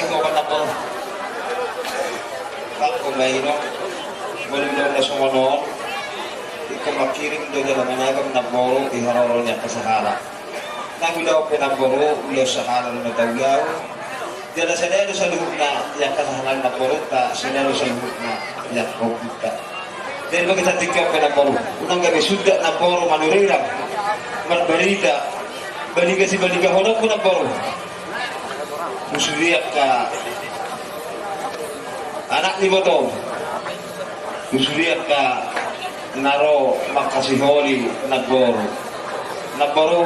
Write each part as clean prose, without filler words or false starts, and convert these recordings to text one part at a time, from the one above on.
ko ako ako mahino malulong na sumanon ikaw makiring doon na managam na boro ihararo niya kasahara nabilaw pinaboro ulo sa kanan na tawyaw dala senero sa luhut na yang kasahanan na boro ta senero sa luhut na yang kita dahil bagay sa tingkaw pinaboro unang gabi sudah na boro manurira malbarida baliga si baliga honok ko na boro musuriyak ka anak ni Botong musuriyak ka naro makasiholi nagboro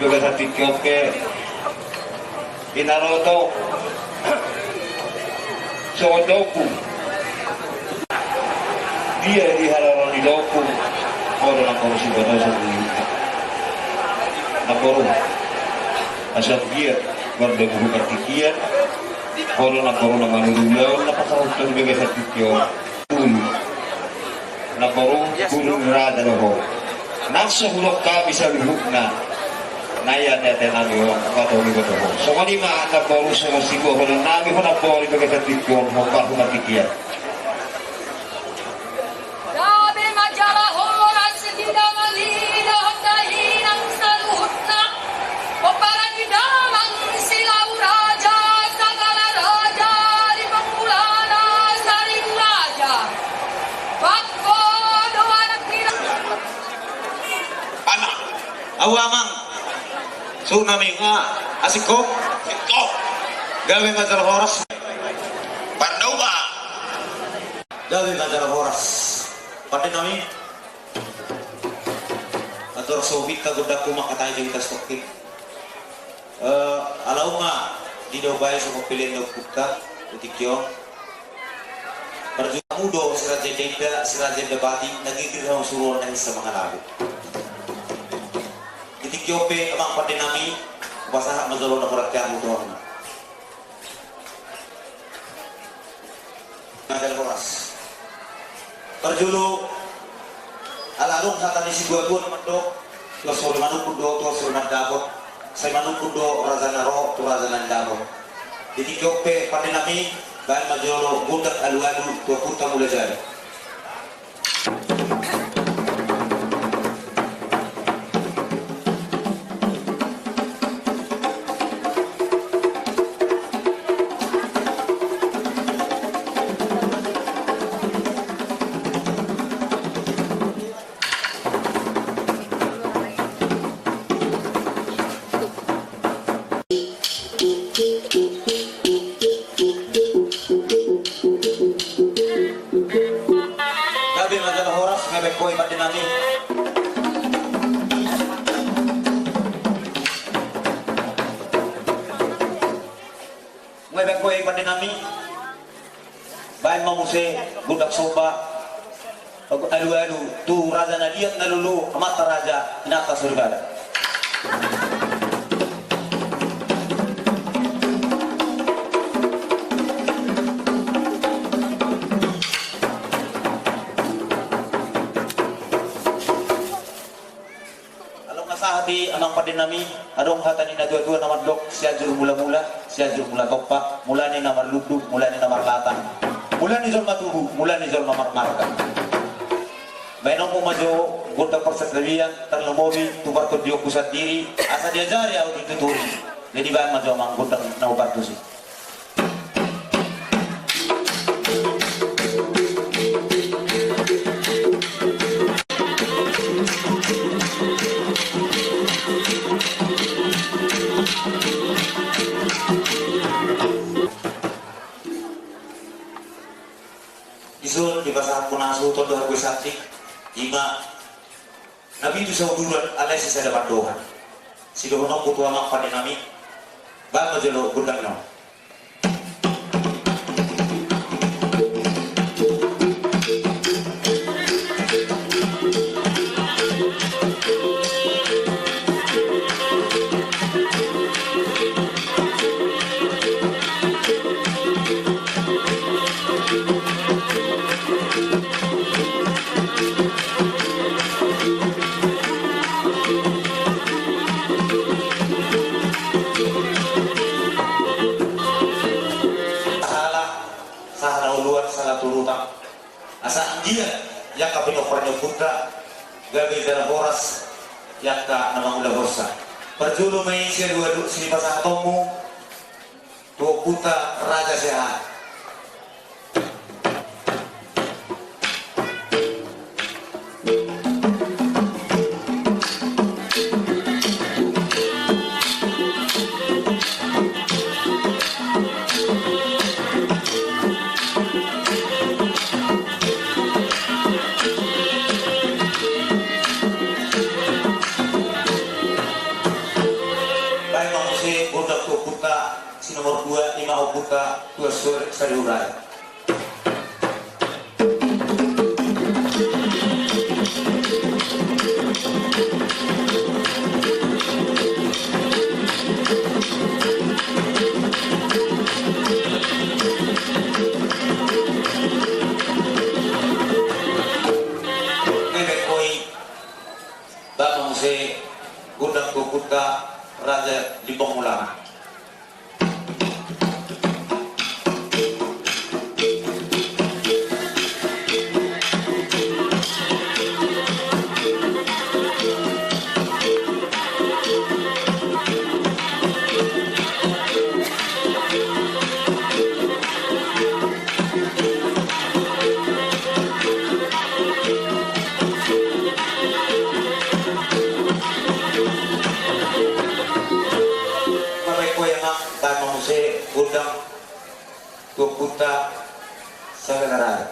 ibaga sa tikyo ke inaro to so doku dia dihararo ni doku oro na ko si Botong sa nagboro asal dia berdebu ketikian corona manululaw napakahutang bigay sa tikyo na baru gulong rada na ho nasa hulok ka bisa luhuk na naya natin ang iyong katawin ko to ho so kanima na baru sa masigo ko na nami ko na baru bigay sa tikyo mo pa humatikian awamang tsunami nga asiko gawin majalah horas Pardawa gawin majalah horas pada nami atur sobit ka gudak kumak katay jeng tas tokti alaw nga di daw bayo sa kapilin ng kukta utikyo perjuangan mudo sirajen debati nagigil ang suruhan ng sa mga lago Ethiopia amang pati nami bahasa mazalo na korakyan mo doon. Nadal oras. Perjulo alarong sa tani si gua naman do. Tuwa sa manukundo, tuwa sa nagdabot. Sa manukundo raza na ro, tuwa raza na nagdabot. Ethiopia pati nami dahil mazalo gundak alualu tuwa punta mula dyan. Boy pati namin ngwebek boy pati namin bayan mamuse budak soba alu-alu tu raja na liat na lulu amata raja inata surga di amang padinami adong hatani na dua-dua na madlok siya jul mula-mula siya jul mula tokpa mula ni na marludu mula ni na marlatan mula ni jol matuhu mula ni jol mamarmarka mainong mo majo gunda proses lebihan terlemobi tubar ko dio pusat diri asa dia jari au dituturi jadi bahan majo amang gunda na ubar tusi Isul di bahasa Punasu Todo Hargue Sakti Ima Nabi itu sauduran alai sisa dapat doa si dohono kutua mak pada nami bang majelo gundang no uluan salah turutang asa anjia yaka pinokornya putra gabi dara boras yaka namang ula borsa perjulu may siya duwadu sinipasang tomu tuwa puta raja sehat. Nomor 2, 5 Opuka, 2 Sariurai. Bebek koi, Bapak Muse, Gundang Opuka, Raja Limbong Mulana. Gudang Tuputa Sagarara.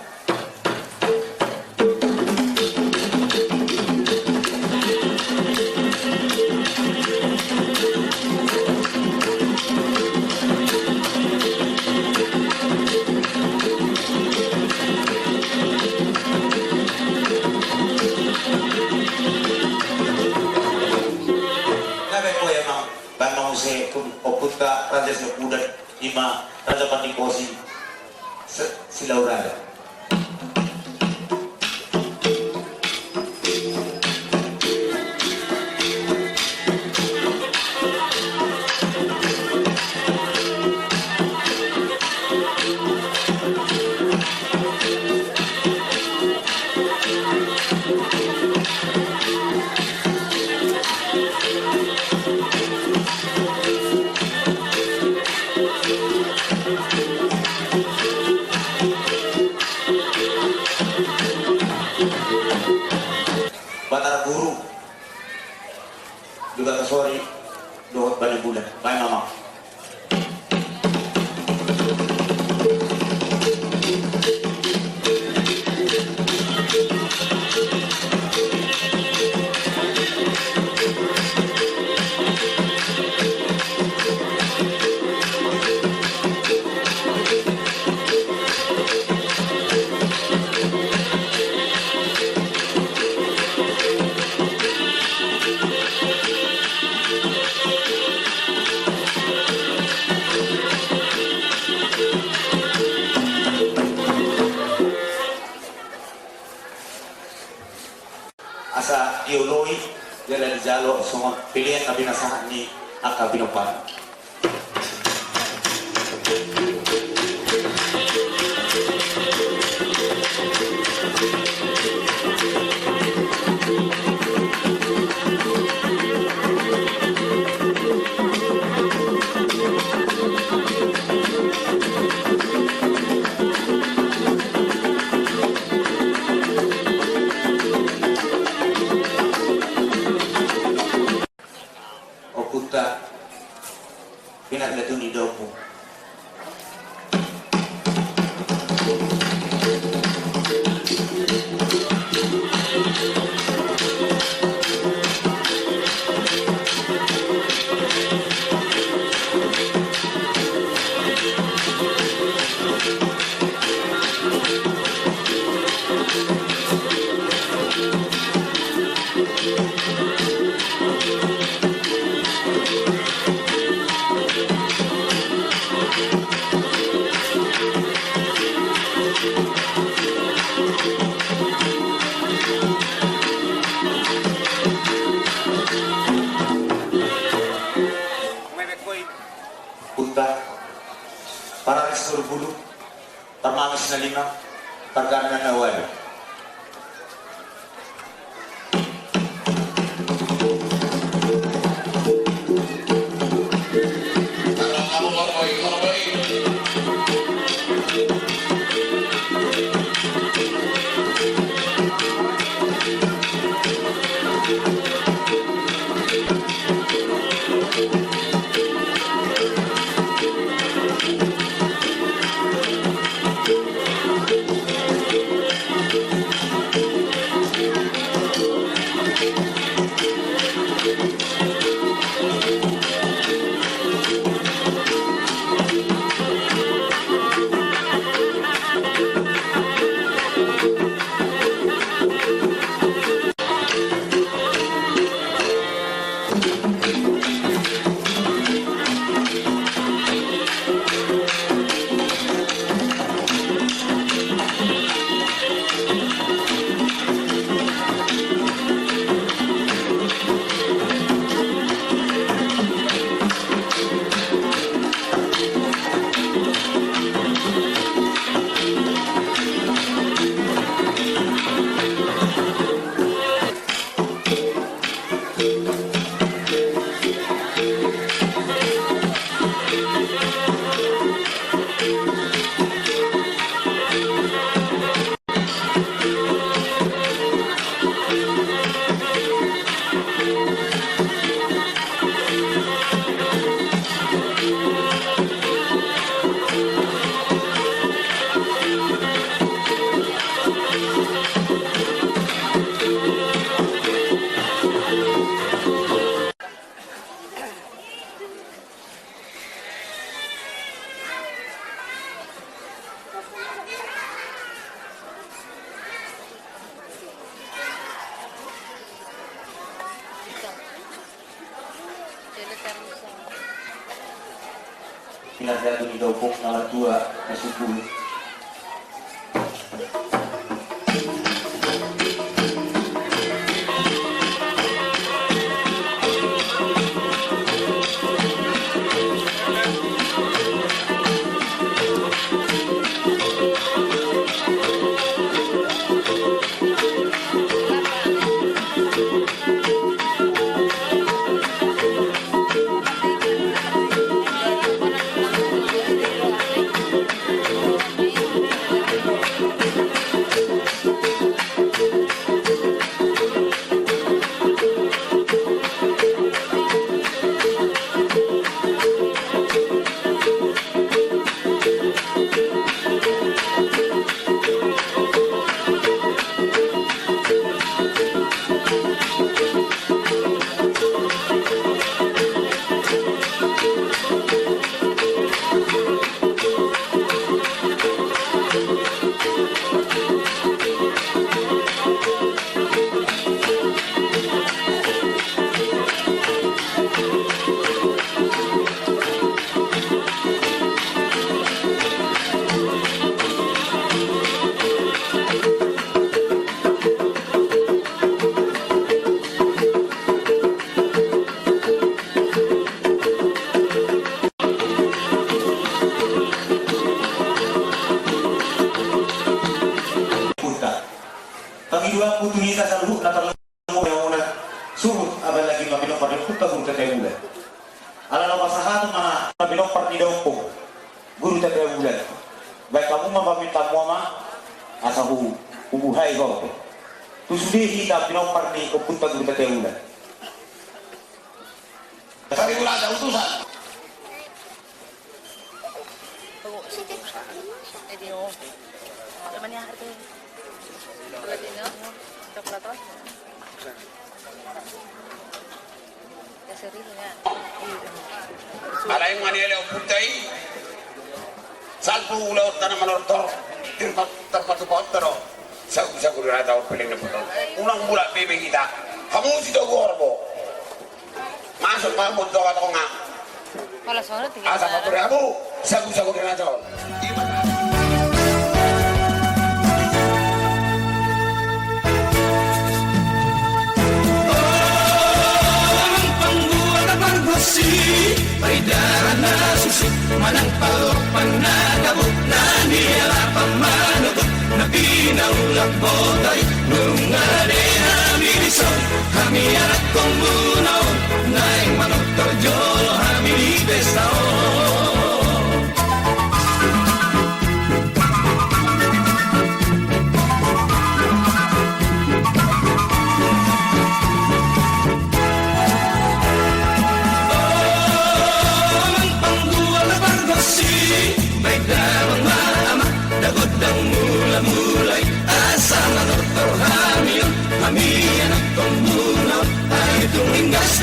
Nabe ko yang Bang Muse Oputa Raja Sepudan 5 Raja Pandikosi Silaurada. Batara Guru juga kesori dohot balik bulan baik mama asa dioloi dari jalo semua pilihan kami nasahan ni akal pinopan. Oputa binak datuni dopo. Punta para resur bulu Termangis na lima, pagkana na wala. Pinagdato ni Dopok nomor 2 na Sugul. Pangidua putunita sa luhuk na terlalu yang una surut abad lagi mabinong pada kutta guru teteh bulan. Ala nama sahabat mana mabinong parti dompo guru teteh bulan. Baik kamu meminta muama asahu ubuhai kau. Tusudihi na binong parti kutta guru teteh bulan. Tadi ulah ada utusan. Alay Manila Putay Salpo Ulaw Tanah Manortor Terpatu Tero Sa Kurata o Piling na Puto Unang mula bibig kita Kamu si Togo Orbo Masuk Mahmud Toga Tonga Asa Paturiabu Sa Kurata May darah na susik manang palok panagabot na niyalap bulak boday nungane hami lison kami anak kong bunaw naing manok torjolo hami di pestaon. Dagodang mula-mulay asa manor hami anak kong bunaw ay tuminggas